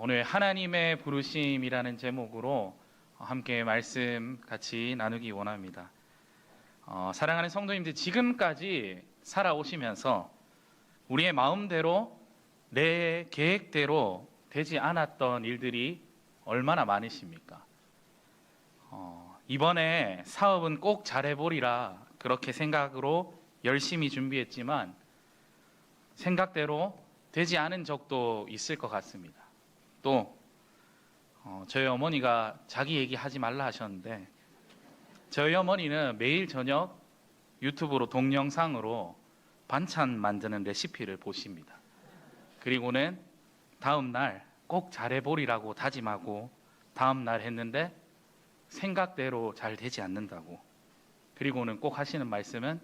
오늘 하나님의 부르심이라는 제목으로 함께 말씀 같이 나누기 원합니다. 사랑하는 성도님들, 지금까지 살아오시면서 우리의 마음대로 내 계획대로 되지 않았던 일들이 얼마나 많으십니까? 이번에 사업은 꼭 잘해보리라 그렇게 생각으로 열심히 준비했지만 생각대로 되지 않은 적도 있을 것 같습니다. 또 저희 어머니가 자기 얘기 하지 말라 하셨는데, 저희 어머니는 매일 저녁 유튜브로 동영상으로 반찬 만드는 레시피를 보십니다. 그리고는 다음 날 꼭 잘해보리라고 다짐하고 다음 날 했는데 생각대로 잘 되지 않는다고, 그리고는 꼭 하시는 말씀은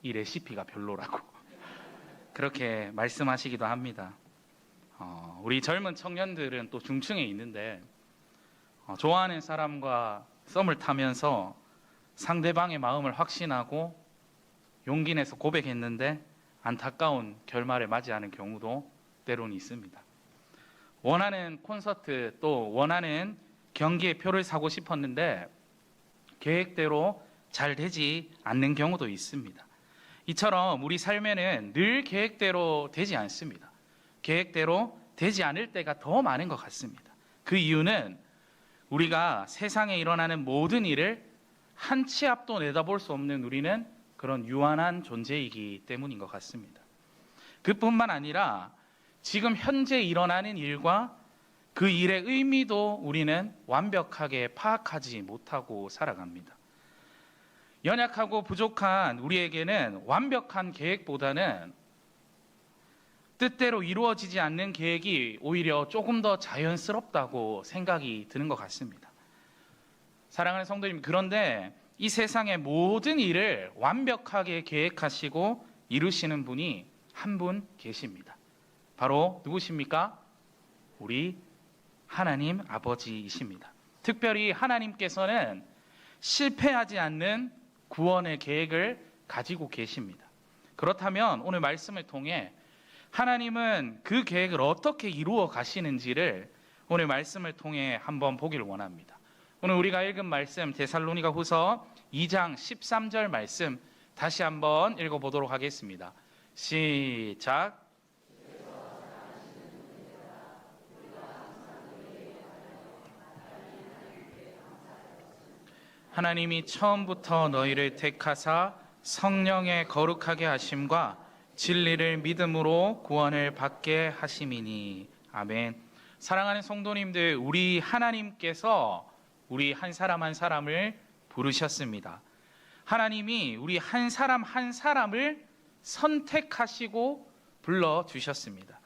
이 레시피가 별로라고 그렇게 말씀하시기도 합니다. 우리 젊은 청년들은 또 중층에 있는데 좋아하는 사람과 썸을 타면서 상대방의 마음을 확신하고 용기 내서 고백했는데 안타까운 결말을 맞이하는 경우도 때로는 있습니다. 원하는 콘서트 또 원하는 경기의 표를 사고 싶었는데 계획대로 잘 되지 않는 경우도 있습니다. 이처럼 우리 삶에는 늘 계획대로 되지 않습니다. 계획대로 되지 않을 때가 더 많은 것 같습니다. 그 이유는 우리가 세상에 일어나는 모든 일을 한 치 앞도 내다볼 수 없는 우리는 그런 유한한 존재이기 때문인 것 같습니다. 그뿐만 아니라 지금 현재 일어나는 일과 그 일의 의미도 우리는 완벽하게 파악하지 못하고 살아갑니다. 연약하고 부족한 우리에게는 완벽한 계획보다는 뜻대로 이루어지지 않는 계획이 오히려 조금 더 자연스럽다고 생각이 드는 것 같습니다. 사랑하는 성도님, 그런데 이 세상의 모든 일을 완벽하게 계획하시고 이루시는 분이 한 분 계십니다. 바로 누구십니까? 우리 하나님 아버지이십니다. 특별히 하나님께서는 실패하지 않는 구원의 계획을 가지고 계십니다. 그렇다면 오늘 말씀을 통해 하나님은 그 계획을 어떻게 이루어 가시는지를 오늘 말씀을 통해 한번 보기를 원합니다. 오늘 우리가 읽은 말씀 데살로니가 후서 2장 13절 말씀 다시 한번 읽어보도록 하겠습니다. 시작. 하나님이 처음부터 너희를 택하사 성령의 거룩하게 하심과 진리를 믿음으로 구원을 받게 하심이니. 아멘. 사랑하는 성도님들, 우리 하나님께서 우리 한 사람 한 사람을 부르셨습니다. 하나님이 우리 한 사람 한 사람을 선택하시고 불러주셨습니다.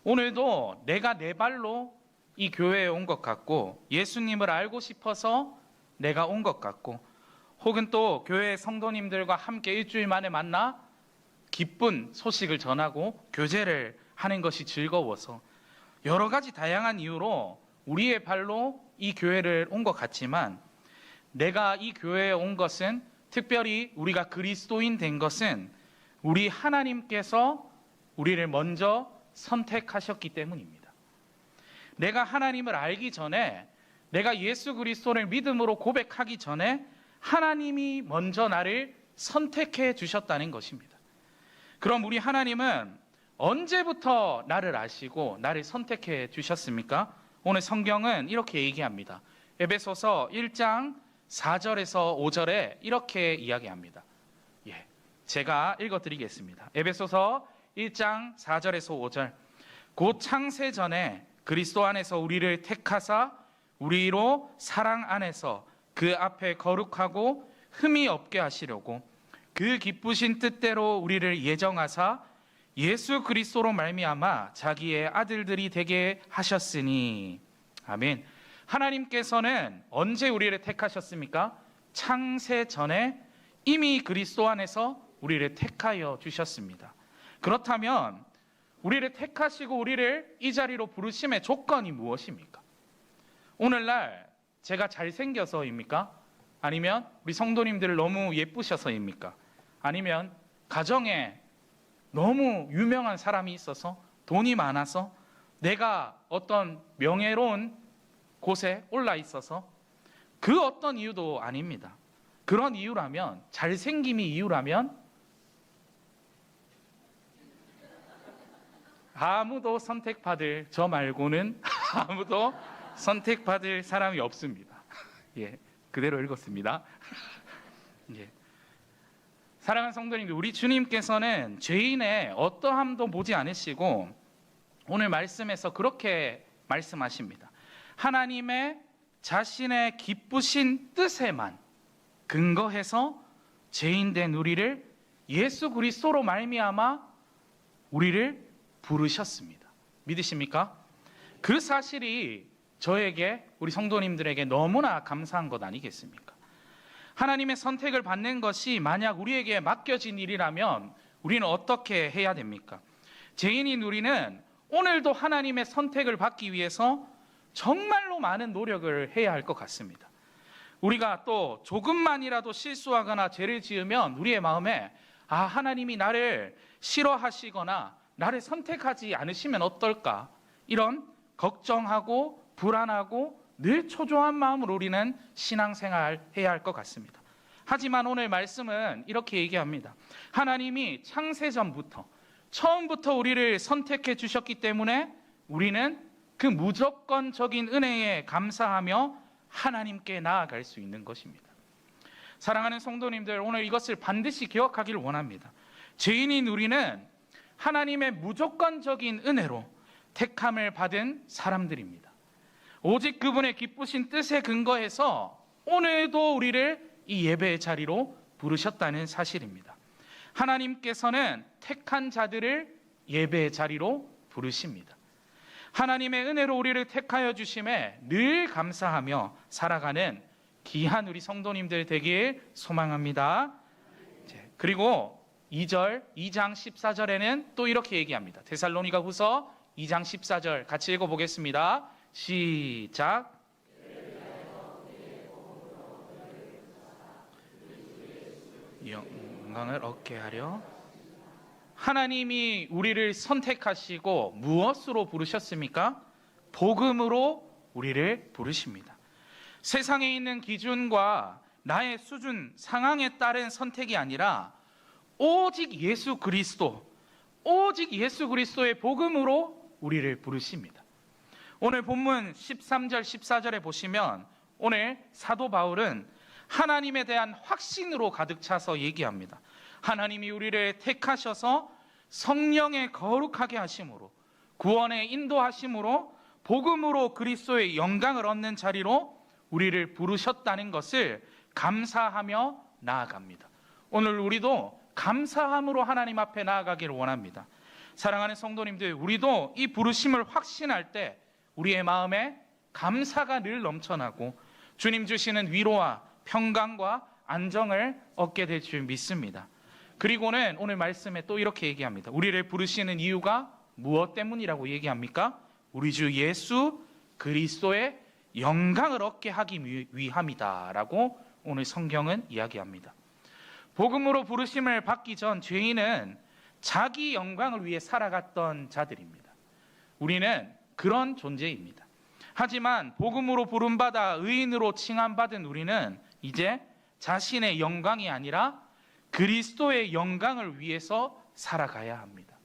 오늘도 내가 내 발로 이 교회에 온 것 같고 예수님을 알고 싶어서 내가 온 것 같고, 혹은 또 교회 성도님들과 함께 일주일 만에 만나 기쁜 소식을 전하고 교제를 하는 것이 즐거워서 여러 가지 다양한 이유로 우리의 발로 이 교회를 온 것 같지만, 내가 이 교회에 온 것은, 특별히 우리가 그리스도인 된 것은 우리 하나님께서 우리를 먼저 선택하셨기 때문입니다. 내가 하나님을 알기 전에, 내가 예수 그리스도를 믿음으로 고백하기 전에 하나님이 먼저 나를 선택해 주셨다는 것입니다. 그럼 우리 하나님은 언제부터 나를 아시고 나를 선택해 주셨습니까? 오늘 성경은 이렇게 얘기합니다. 에베소서 1장 4절에서 5절에 이렇게 이야기합니다. 제가 읽어드리겠습니다. 에베소서 1장 4절에서 5절. 곧 창세 전에 그리스도 안에서 우리를 택하사 우리로 사랑 안에서 그 앞에 거룩하고 흠이 없게 하시려고 그 기쁘신 뜻대로 우리를 예정하사 예수 그리스도로 말미암아 자기의 아들들이 되게 하셨으니. 아멘. 하나님께서는 언제 우리를 택하셨습니까? 창세 전에 이미 그리스도 안에서 우리를 택하여 주셨습니다. 그렇다면 우리를 택하시고 우리를 이 자리로 부르심의 조건이 무엇입니까? 오늘날 제가 잘생겨서입니까? 아니면 우리 성도님들 너무 예쁘셔서입니까? 아니면 가정에 너무 유명한 사람이 있어서, 돈이 많아서, 내가 어떤 명예로운 곳에 올라 있어서 그 어떤 이유도 아닙니다. 그런 이유라면, 잘생김이 이유라면 아무도 선택받을, 저 말고는 아무도 선택받을 사람이 없습니다. 예, 그대로 읽었습니다. 예. 사랑하는 성도님들, 우리 주님께서는 죄인의 어떠함도 보지 않으시고 오늘 말씀에서 그렇게 말씀하십니다. 하나님의 자신의 기쁘신 뜻에만 근거해서 죄인된 우리를 예수 그리스도로 말미암아 우리를 부르셨습니다. 믿으십니까? 그 사실이 저에게, 우리 성도님들에게 너무나 감사한 것 아니겠습니까? 하나님의 선택을 받는 것이 만약 우리에게 맡겨진 일이라면 우리는 어떻게 해야 됩니까? 죄인인 우리는 오늘도 하나님의 선택을 받기 위해서 정말로 많은 노력을 해야 할 것 같습니다. 우리가 또 조금만이라도 실수하거나 죄를 지으면 우리의 마음에 하나님이 나를 싫어하시거나 나를 선택하지 않으시면 어떨까, 이런 걱정하고 불안하고 늘 초조한 마음으로 우리는 신앙생활 해야 할 것 같습니다. 하지만 오늘 말씀은 이렇게 얘기합니다. 하나님이 창세전부터, 처음부터 우리를 선택해 주셨기 때문에 우리는 그 무조건적인 은혜에 감사하며 하나님께 나아갈 수 있는 것입니다. 사랑하는 성도님들, 오늘 이것을 반드시 기억하기를 원합니다. 죄인인 우리는 하나님의 무조건적인 은혜로 택함을 받은 사람들입니다. 오직 그분의 기쁘신 뜻에 근거해서 오늘도 우리를 이 예배의 자리로 부르셨다는 사실입니다. 하나님께서는 택한 자들을 예배의 자리로 부르십니다. 하나님의 은혜로 우리를 택하여 주심에 늘 감사하며 살아가는 귀한 우리 성도님들 되길 소망합니다. 그리고 2장 14절에는 또 이렇게 얘기합니다. 데살로니가 후서 2장 14절 같이 읽어보겠습니다. 시작. 영광을 얻게 하려. 하나님이 우리를 선택하시고 무엇으로 부르셨습니까? 복음으로 우리를 부르십니다. 세상에 있는 기준과 나의 수준, 상황에 따른 선택이 아니라 오직 예수 그리스도, 오직 예수 그리스도의 복음으로 우리를 부르십니다. 오늘 본문 13절 14절에 보시면 오늘 사도 바울은 하나님에 대한 확신으로 가득 차서 얘기합니다. 하나님이 우리를 택하셔서 성령의 거룩하게 하심으로, 구원의 인도하심으로, 복음으로 그리스도의 영광을 얻는 자리로 우리를 부르셨다는 것을 감사하며 나아갑니다. 오늘 우리도 감사함으로 하나님 앞에 나아가기를 원합니다. 사랑하는 성도님들, 우리도 이 부르심을 확신할 때 우리의 마음에 감사가 늘 넘쳐나고 주님 주시는 위로와 평강과 안정을 얻게 될 줄 믿습니다. 그리고는 오늘 말씀에 또 이렇게 얘기합니다. 우리를 부르시는 이유가 무엇 때문이라고 얘기합니까? 우리 주 예수 그리스도의 영광을 얻게 하기 위함이다 라고 오늘 성경은 이야기합니다. 복음으로 부르심을 받기 전 죄인은 자기 영광을 위해 살아갔던 자들입니다. 우리는 그런 존재입니다. 하지만 복음으로 부름받아 의인으로 칭함받은 우리는 이제 자신의 영광이 아니라 그리스도의 영광을 위해서 살아가야 합니다.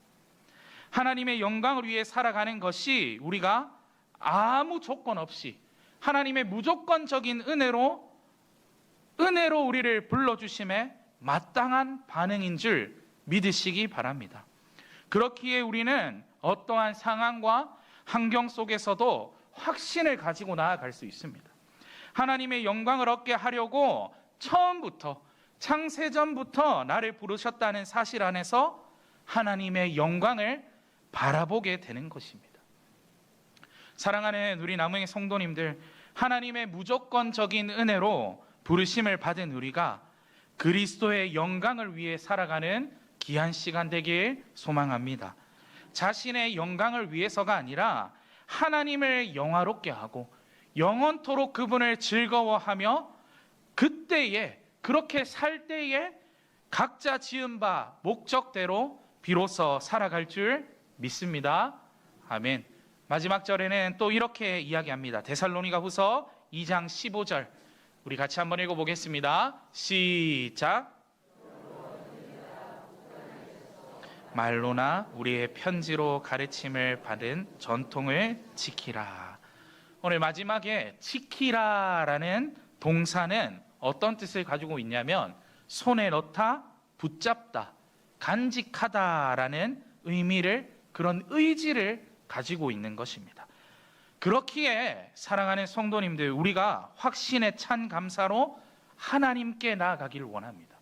하나님의 영광을 위해 살아가는 것이 우리가 아무 조건 없이 하나님의 무조건적인 은혜로 우리를 불러주심에 마땅한 반응인 줄 믿으시기 바랍니다. 그렇기에 우리는 어떠한 상황과 환경 속에서도 확신을 가지고 나아갈 수 있습니다. 하나님의 영광을 얻게 하려고 처음부터, 창세전부터 나를 부르셨다는 사실 안에서 하나님의 영광을 바라보게 되는 것입니다. 사랑하는 우리 남은 성도님들, 하나님의 무조건적인 은혜로 부르심을 받은 우리가 그리스도의 영광을 위해 살아가는 귀한 시간 되길 소망합니다. 자신의 영광을 위해서가 아니라 하나님을 영화롭게 하고 영원토록 그분을 즐거워하며 그때에, 그렇게 살 때에 각자 지은 바 목적대로 비로소 살아갈 줄 믿습니다. 아멘. 마지막 절에는 또 이렇게 이야기합니다. 데살로니가 후서 2장 15절 우리 같이 한번 읽어보겠습니다. 시작. 말로나 우리의 편지로 가르침을 받은 전통을 지키라. 오늘 마지막에 지키라라는 동사는 어떤 뜻을 가지고 있냐면 손에 넣다, 붙잡다, 간직하다라는 의미를, 그런 의지를 가지고 있는 것입니다. 그렇기에 사랑하는 성도님들, 우리가 확신에 찬 감사로 하나님께 나아가기를 원합니다.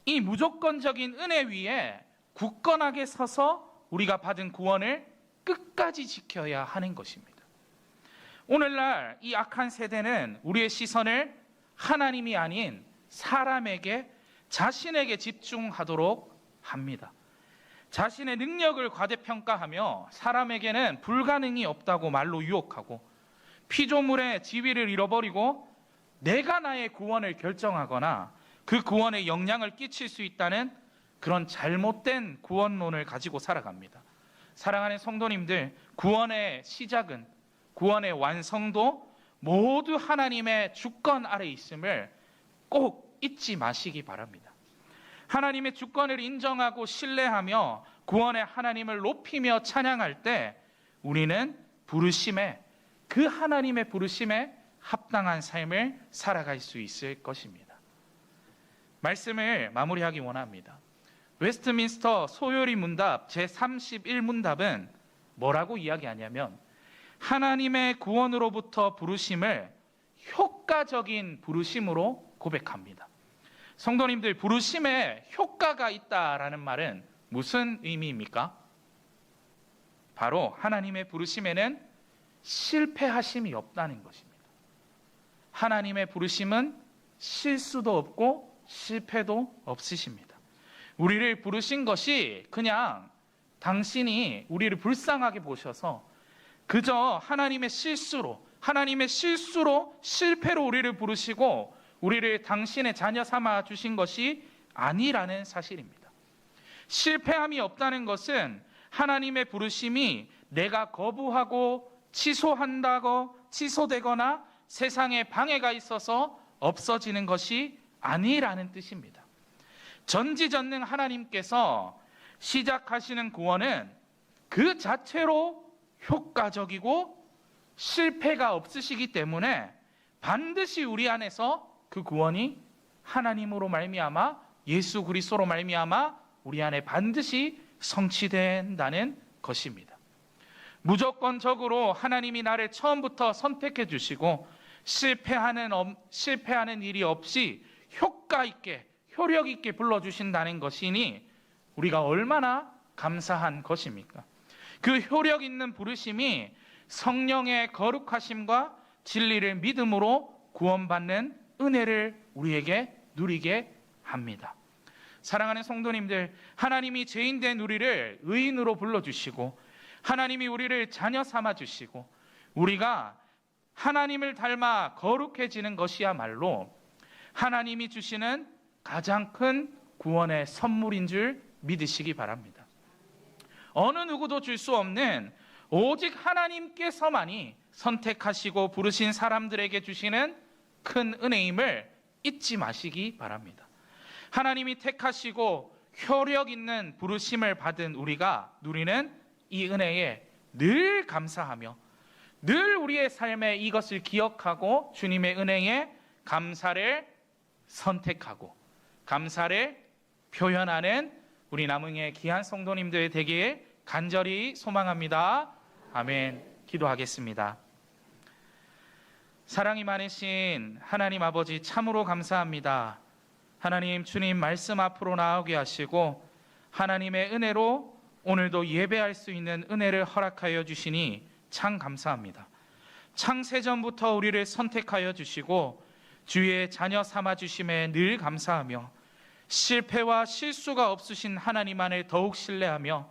이 무조건적인 은혜 위에 굳건하게 서서 우리가 받은 구원을 끝까지 지켜야 하는 것입니다. 오늘날 이 악한 세대는 우리의 시선을 하나님이 아닌 사람에게, 자신에게 집중하도록 합니다. 자신의 능력을 과대평가하며 사람에게는 불가능이 없다고 말로 유혹하고, 피조물의 지위를 잃어버리고 내가 나의 구원을 결정하거나 그 구원에 영향을 끼칠 수 있다는 그런 잘못된 구원론을 가지고 살아갑니다. 사랑하는 성도님들, 구원의 시작은, 구원의 완성도 모두 하나님의 주권 아래 있음을 꼭 잊지 마시기 바랍니다. 하나님의 주권을 인정하고 신뢰하며 구원의 하나님을 높이며 찬양할 때 우리는 부르심에, 그 하나님의 부르심에 합당한 삶을 살아갈 수 있을 것입니다. 말씀을 마무리하기 원합니다. 웨스트민스터 소요리 문답 제31문답은 뭐라고 이야기하냐면, 하나님의 구원으로부터 부르심을 효과적인 부르심으로 고백합니다. 성도님들, 부르심에 효과가 있다라는 말은 무슨 의미입니까? 바로 하나님의 부르심에는 실패하심이 없다는 것입니다. 하나님의 부르심은 실수도 없고 실패도 없으십니다. 우리를 부르신 것이 그냥 당신이 우리를 불쌍하게 보셔서 그저 하나님의 실수로 실패로 우리를 부르시고 우리를 당신의 자녀 삼아 주신 것이 아니라는 사실입니다. 실패함이 없다는 것은 하나님의 부르심이 내가 거부하고 취소되거나 세상에 방해가 있어서 없어지는 것이 아니라는 뜻입니다. 전지전능 하나님께서 시작하시는 구원은 그 자체로 효과적이고 실패가 없으시기 때문에 반드시 우리 안에서 그 구원이 하나님으로 말미암아, 예수 그리스도로 말미암아 우리 안에 반드시 성취된다는 것입니다. 무조건적으로 하나님이 나를 처음부터 선택해 주시고 실패하는 일이 없이 효과 있게, 효력 있게 불러주신다는 것이니 우리가 얼마나 감사한 것입니까? 그 효력 있는 부르심이 성령의 거룩하심과 진리를 믿음으로 구원받는 은혜를 우리에게 누리게 합니다. 사랑하는 성도님들, 하나님이 죄인된 우리를 의인으로 불러주시고 하나님이 우리를 자녀 삼아주시고 우리가 하나님을 닮아 거룩해지는 것이야말로 하나님이 주시는 가장 큰 구원의 선물인 줄 믿으시기 바랍니다. 어느 누구도 줄 수 없는 오직 하나님께서만이 선택하시고 부르신 사람들에게 주시는 큰 은혜임을 잊지 마시기 바랍니다. 하나님이 택하시고 효력 있는 부르심을 받은 우리가 누리는 이 은혜에 늘 감사하며 늘 우리의 삶에 이것을 기억하고 주님의 은혜에 감사를 선택하고 감사를 표현하는 우리 남흥의 귀한 성도님들 되기를 간절히 소망합니다. 아멘. 기도하겠습니다. 사랑이 많으신 하나님 아버지, 참으로 감사합니다. 하나님, 주님 말씀 앞으로 나오게 하시고 하나님의 은혜로 오늘도 예배할 수 있는 은혜를 허락하여 주시니 참 감사합니다. 창세전부터 우리를 선택하여 주시고 주의 자녀 삼아 주심에 늘 감사하며 실패와 실수가 없으신 하나님만을 더욱 신뢰하며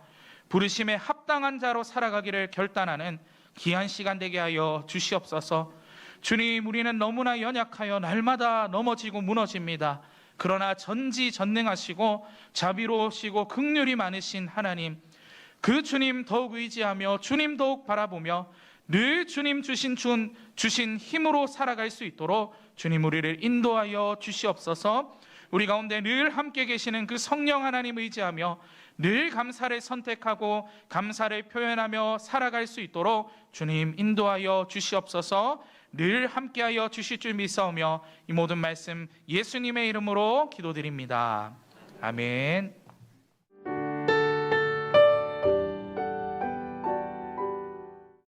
부르심에 합당한 자로 살아가기를 결단하는 귀한 시간 되게 하여 주시옵소서. 주님, 우리는 너무나 연약하여 날마다 넘어지고 무너집니다. 그러나 전지전능하시고 자비로우시고 긍휼이 많으신 하나님, 그 주님 더욱 의지하며 주님 더욱 바라보며 늘 주님 주신 힘으로 살아갈 수 있도록 주님 우리를 인도하여 주시옵소서. 우리 가운데 늘 함께 계시는 그 성령 하나님 의지하며 늘 감사를 선택하고 감사를 표현하며 살아갈 수 있도록 주님 인도하여 주시옵소서. 늘 함께하여 주실 줄 믿사오며 이 모든 말씀 예수님의 이름으로 기도드립니다. 아멘.